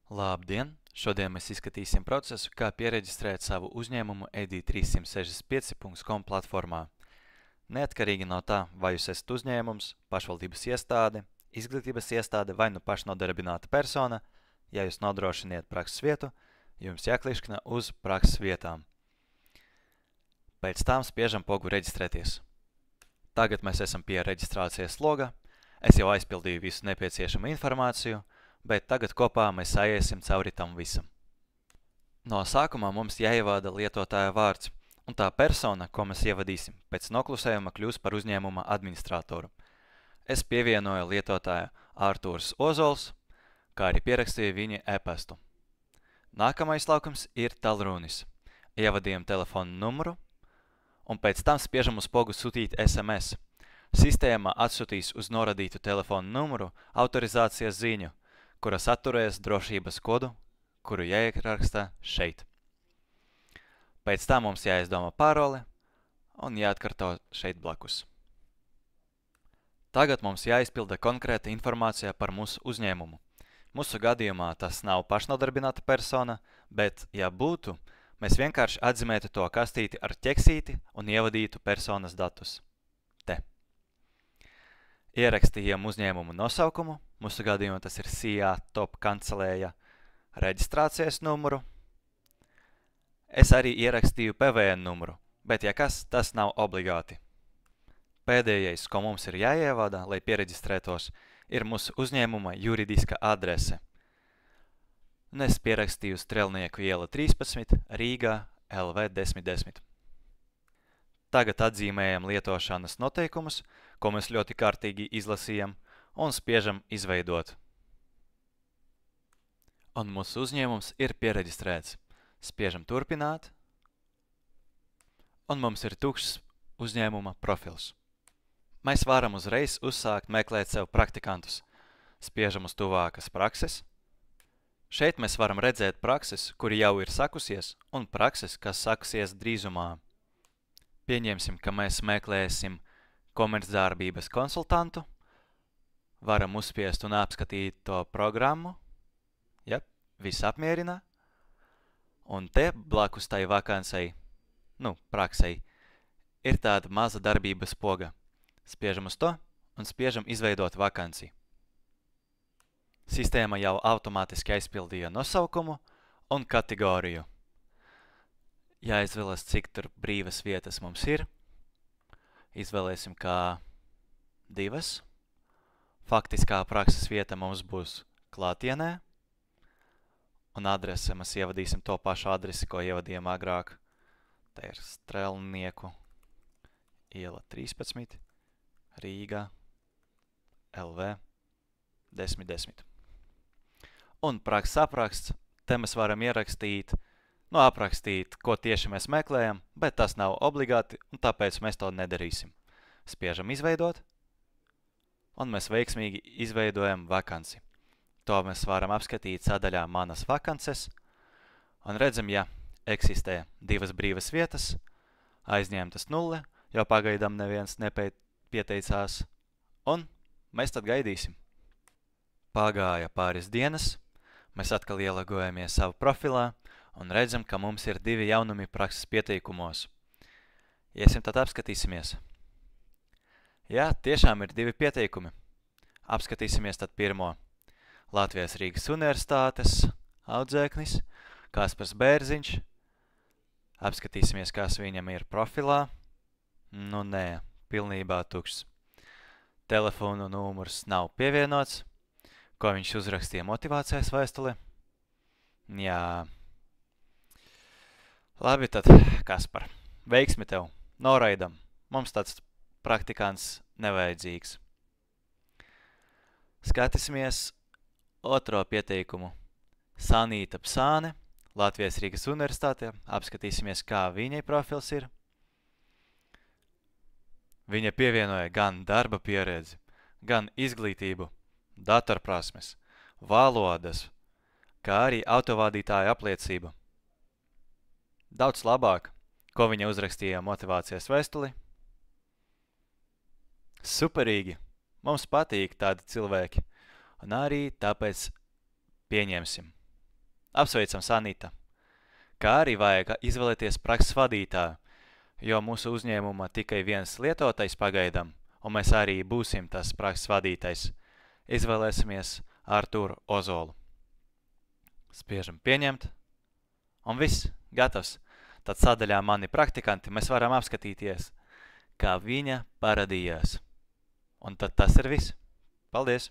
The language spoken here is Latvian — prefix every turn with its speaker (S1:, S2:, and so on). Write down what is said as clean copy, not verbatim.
S1: Labdien! Šodien mēs izskatīsim procesu, kā piereģistrēt savu uzņēmumu ed365.com platformā. Neatkarīgi no tā, vai jūs esat uzņēmums, pašvaldības iestāde, izglītības iestāde vai nu pašnodarbināta persona, ja jūs nodrošiniet prakses vietu, jums jāklikšķina uz prakses vietām. Pēc tam spiežam pogu reģistrēties. Tagad mēs esam pie reģistrācijas loga. Es jau aizpildīju visu nepieciešamo informāciju, bet tagad kopā mēs aiesim cauri tam visam. No sākumā mums jāievada lietotāja vārds, un tā persona, ko mēs ievadīsim, pēc noklusējuma kļūs par uzņēmuma administratoru. Es pievienoju lietotāju Artūrs Ozols, kā arī pierakstīju viņa e-pastu. Nākamais laukums ir tālrunis. Ievadījam telefonu numuru, un pēc tam spiežam uz pogu sūtīt SMS. Sistēma atsūtīs uz noradītu telefonu numuru autorizācijas ziņu, kura saturēs drošības kodu, kuru jāieraksta šeit. Pēc tam mums jāizdomā parole un jāatkārto šeit blakus. Tagad mums jāizpilda konkrēta informācija par mūsu uzņēmumu. Mūsu gadījumā tas nav pašnodarbināta persona, bet, ja būtu, mēs vienkārši atzīmētu to kastīti ar ķeksīti un ievadītu personas datus. Te. Ierakstījām uzņēmumu nosaukumu, mūsu gadījumā tas ir SIA Top kancelēja reģistrācijas numuru. Es arī ierakstīju PVN numuru, bet ja kas, tas nav obligāti. Pēdējais, ko mums ir jāievada, lai piereģistrētos, ir mūsu uzņēmuma juridiska adrese. Un es pierakstīju Strelnieku iela 13, Rīgā, LV 1010. Tagad atzīmējam lietošanas noteikumus, ko mēs ļoti kārtīgi izlasījam, un spiežam izveidot. Un mūsu uzņēmums ir piereģistrēts. Spiežam turpināt, un mums ir tukšs uzņēmuma profils. Mēs varam uzreiz uzsākt meklēt sev praktikantus. Spiežam uz tuvākas prakses. Šeit mēs varam redzēt prakses, kuri jau ir sakusies, un prakses, kas sakusies drīzumā. Pieņemsim, ka mēs meklēsim komercdarbības konsultantu. Varam uzspiest un apskatīt to programmu. Ja, viss apmierina. Un te blakus tai vakansei, praksei, ir tāda maza darbības poga. Spiežam uz to un spiežam izveidot vakanci. Sistēma jau automātiski aizpildīja nosaukumu un kategoriju. Jāizvēlas, cik tur brīvas vietas mums ir. Izvēlēsim kā 2. Faktiskā prakses vieta mums būs klātienē. Un adrese mēs ievadīsim to pašu adresi, ko ievadījām agrāk. Tā ir Strelnieku iela 13, Rīgā, LV 1010. Un prakses apraksts, te mēs varam ierakstīt, aprakstīt, ko tieši mēs meklējam, bet tas nav obligāti, un tāpēc mēs to nedarīsim. Spiežam izveidot, un mēs veiksmīgi izveidojam vakanci. To mēs varam apskatīt sadaļā Manas vakances, un redzam, ja eksistē 2 brīvas vietas, aizņemtas 0, jo pagaidām neviens nepieteicās, un mēs tad gaidīsim. Pagāja pāris dienas, mēs atkal ielagojamies savu profilā, un redzam, ka mums ir 2 jaunumi prakses pieteikumos. Iesim tad apskatīsimies. Jā, tiešām ir 2 pieteikumi. Apskatīsimies tad pirmo. Latvijas Rīgas Universitātes audzēknis, Kaspars Bērziņš. Apskatīsimies, kas viņam ir profilā. Nē, pilnībā tukšs. Telefonu numurs nav pievienots. Ko viņš uzrakstīja motivācijas vēstulē? Jā. Labi tad, Kaspar, veiksmi tev. Noraidam. Mums tāds praktikants nevajadzīgs. Skatīsimies otro pieteikumu. Sanīta Psāne, Latvijas Rīgas Universitāte. Apskatīsimies, kā viņai profils ir. Viņa pievienoja gan darba pieredzi, gan izglītību, datorprasmes, valodas, kā arī autovadītāja apliecību. Daudz labāk, ko viņa uzrakstīja motivācijas vēstuli. Superīgi! Mums patīk tādi cilvēki, un arī tāpēc pieņemsim. Apsveicam Sanita. Kā arī vajag izvēlēties prakses vadītāju, jo mūsu uzņēmuma tikai viens lietotais pagaidām, un mēs arī būsim tas prakses vadītājs. Izvēlēsimies Artūru Ozolu. Spiežam pieņemt, un viss, gatavs. Tad sadaļā mani praktikanti mēs varam apskatīties, kā viņa parādījās. Un tad tas ir viss. Paldies!